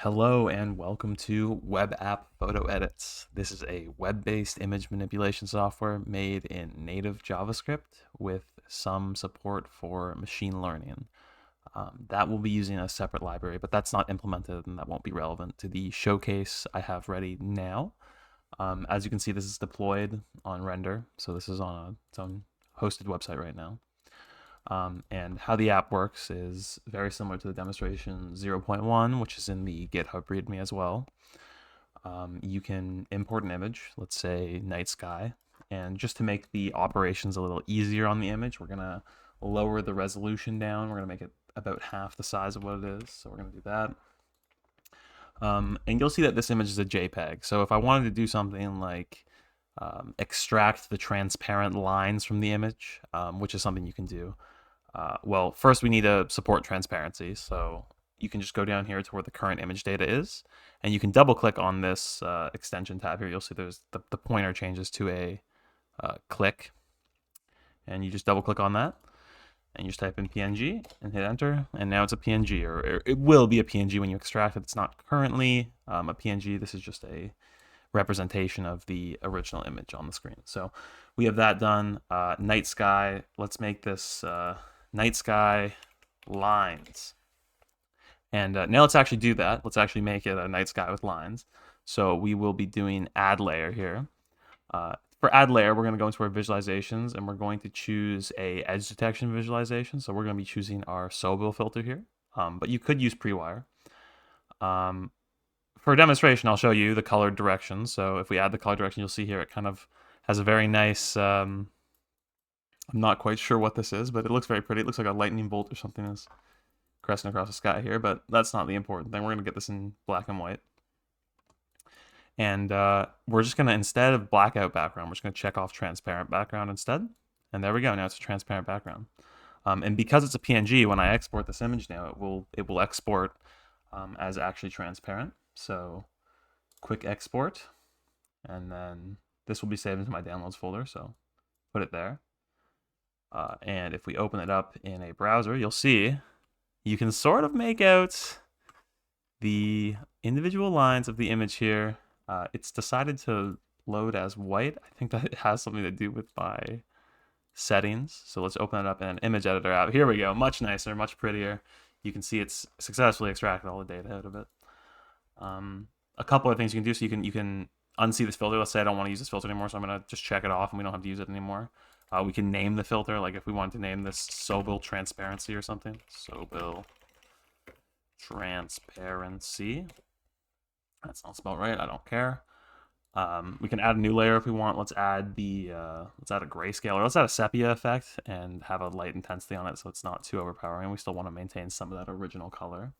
Hello and welcome to Web App PhotoEdits. This is a web-based image manipulation software made in native JavaScript with some support for machine learning. That will be using a separate library, but that's not implemented and that won't be relevant to the showcase I have ready now. As you can see, this is deployed on render, so this is on its own hosted website right now. And how the app works is very similar to the demonstration 0.1, which is in the GitHub README as well. You can import an image, let's say night sky, and just to make the operations a little easier on the image, we're gonna lower the resolution down. We're gonna make it about half the size of what it is, so we're gonna do that. And you'll see that this image is a JPEG. So if I wanted to do something like extract the transparent lines from the image, which is something you can do. Well, first we need to support transparency. So you can just go down here to where the current image data is, and you can double click on this extension tab here. You'll see there's the pointer changes to a click, and you just double click on that, and you just type in PNG and hit enter, and now it's a PNG, or it will be a PNG when you extract it. It's not currently a PNG. This is just a representation of the original image on the screen. So we have that done. Night sky. Let's make this night sky lines. And now let's actually do that. Let's actually make it a night sky with lines. So we will be doing add layer here. For add layer, we're going to go into our visualizations and we're going to choose a edge detection visualization. So we're going to be choosing our Sobel filter here, but you could use pre-wire. For a demonstration, I'll show you the colored directions. So if we add the color direction, you'll see here it kind of has a very nice, I'm not quite sure what this is, but it looks very pretty. It looks like a lightning bolt or something is cresting across the sky here, but that's not the important thing. We're going to get this in black and white. And we're just going to, instead of blackout background, we're just going to check off transparent background instead. And there we go. Now it's a transparent background. And because it's a PNG, when I export this image now, it will export as actually transparent. So quick export, and then this will be saved into my downloads folder. So put it there. And if we open it up in a browser, you'll see you can sort of make out the individual lines of the image here. It's decided to load as white. I think that it has something to do with my settings. So let's open it up in an image editor app. Here we go. Much nicer, much prettier. You can see it's successfully extracted all the data out of it. A couple of things you can do. So you can unsee this filter. Let's say I don't want to use this filter anymore, so I'm going to just check it off and we don't have to use it anymore. We can name the filter, like if we wanted to name this Sobel Transparency or something. Sobel Transparency. That's not spelled right. I don't care. We can add a new layer if we want. Let's add a grayscale, or let's add a sepia effect and have a light intensity on it so it's not too overpowering. We still want to maintain some of that original color.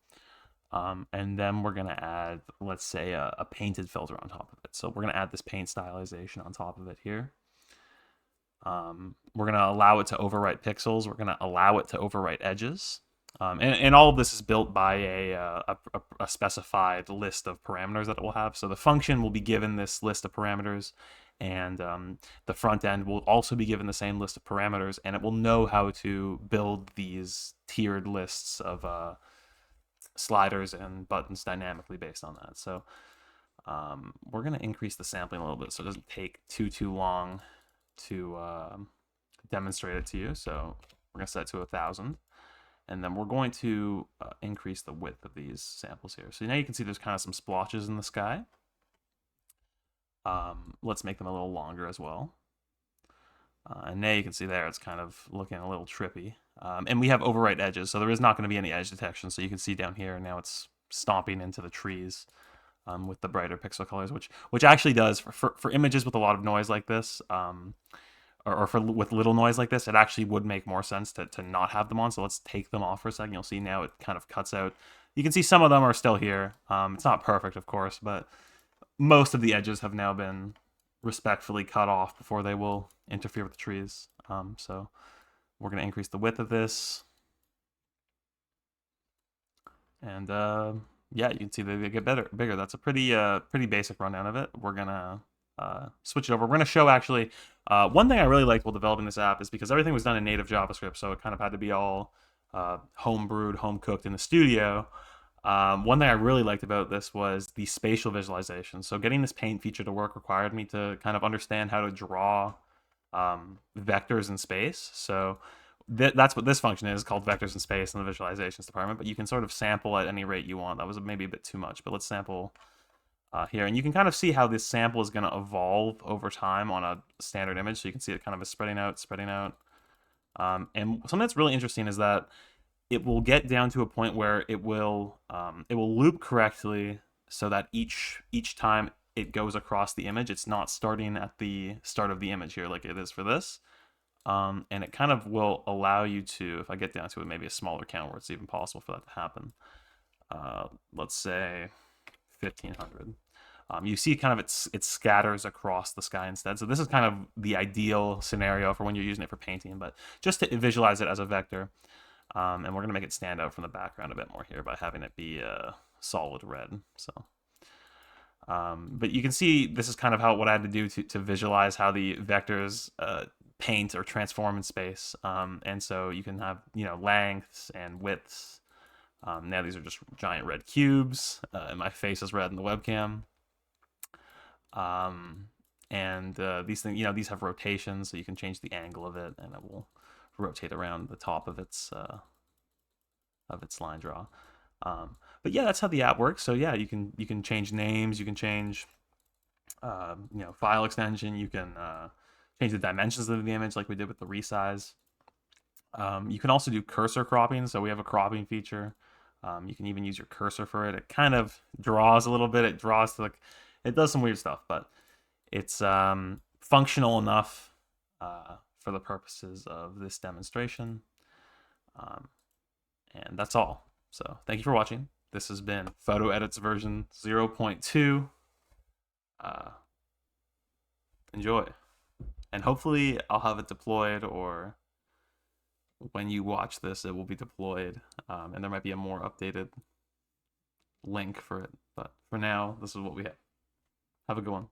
And then we're going to add, let's say, a painted filter on top of it. So we're going to add this paint stylization on top of it here. We're going to allow it to overwrite pixels. We're going to allow it to overwrite edges. And all of this is built by a specified list of parameters that it will have. So the function will be given this list of parameters, and the front end will also be given the same list of parameters, and it will know how to build these tiered lists of sliders and buttons dynamically based on that. So we're going to increase the sampling a little bit so it doesn't take too long to demonstrate it to you. So we're going to set it to 1,000. And then we're going to increase the width of these samples here. So now you can see there's kind of some splotches in the sky. Let's make them a little longer as well. And now you can see there it's kind of looking a little trippy. And we have overwrite edges, so there is not going to be any edge detection. So you can see down here now it's stomping into the trees with the brighter pixel colors, which actually does for images with a lot of noise like this, or with little noise like this, it actually would make more sense to not have them on. So let's take them off for a second. You'll see now it kind of cuts out. You can see some of them are still here. It's not perfect, of course, but most of the edges have now been respectfully cut off before they will interfere with the trees. So we're going to increase the width of this. And yeah, you can see they get bigger. That's a pretty basic rundown of it. We're going to switch it over. We're going to show actually one thing I really liked while developing this app is because everything was done in native JavaScript, so it kind of had to be all home brewed, home cooked in the studio. One thing I really liked about this was the spatial visualization. So getting this paint feature to work required me to kind of understand how to draw vectors in space. So that's what this function is, called vectors in space in the visualizations department. But you can sort of sample at any rate you want. That was maybe a bit too much, but let's sample here. And you can kind of see how this sample is going to evolve over time on a standard image. So you can see it kind of is spreading out, spreading out. And something that's really interesting is that it will get down to a point where it will loop correctly so that each time it goes across the image, it's not starting at the start of the image here like it is for this. And it kind of will allow you to, if I get down to it, maybe a smaller count where it's even possible for that to happen. Let's say 1500. You see kind of it scatters across the sky instead. So this is kind of the ideal scenario for when you're using it for painting, but just to visualize it as a vector. And we're going to make it stand out from the background a bit more here by having it be solid red. So, but you can see this is kind of what I had to do to visualize how the vectors paint or transform in space. And so you can have, lengths and widths. Now these are just giant red cubes, and my face is red in the webcam. And these things, these have rotations, so you can change the angle of it, and it will rotate around the top of its line draw. But yeah, that's how the app works. So yeah, you can change names, you can change file extension, you can change the dimensions of the image like we did with the resize. You can also do cursor cropping, so we have a cropping feature. You can even use your cursor for it. It kind of draws a little bit. It draws to it does some weird stuff, but it's functional enough for the purposes of this demonstration. And that's all. So thank you for watching. This has been PhotoEdits version 0.2. Enjoy. And hopefully I'll have it deployed, or when you watch this, it will be deployed. And there might be a more updated link for it. But for now, this is what we have. Have a good one.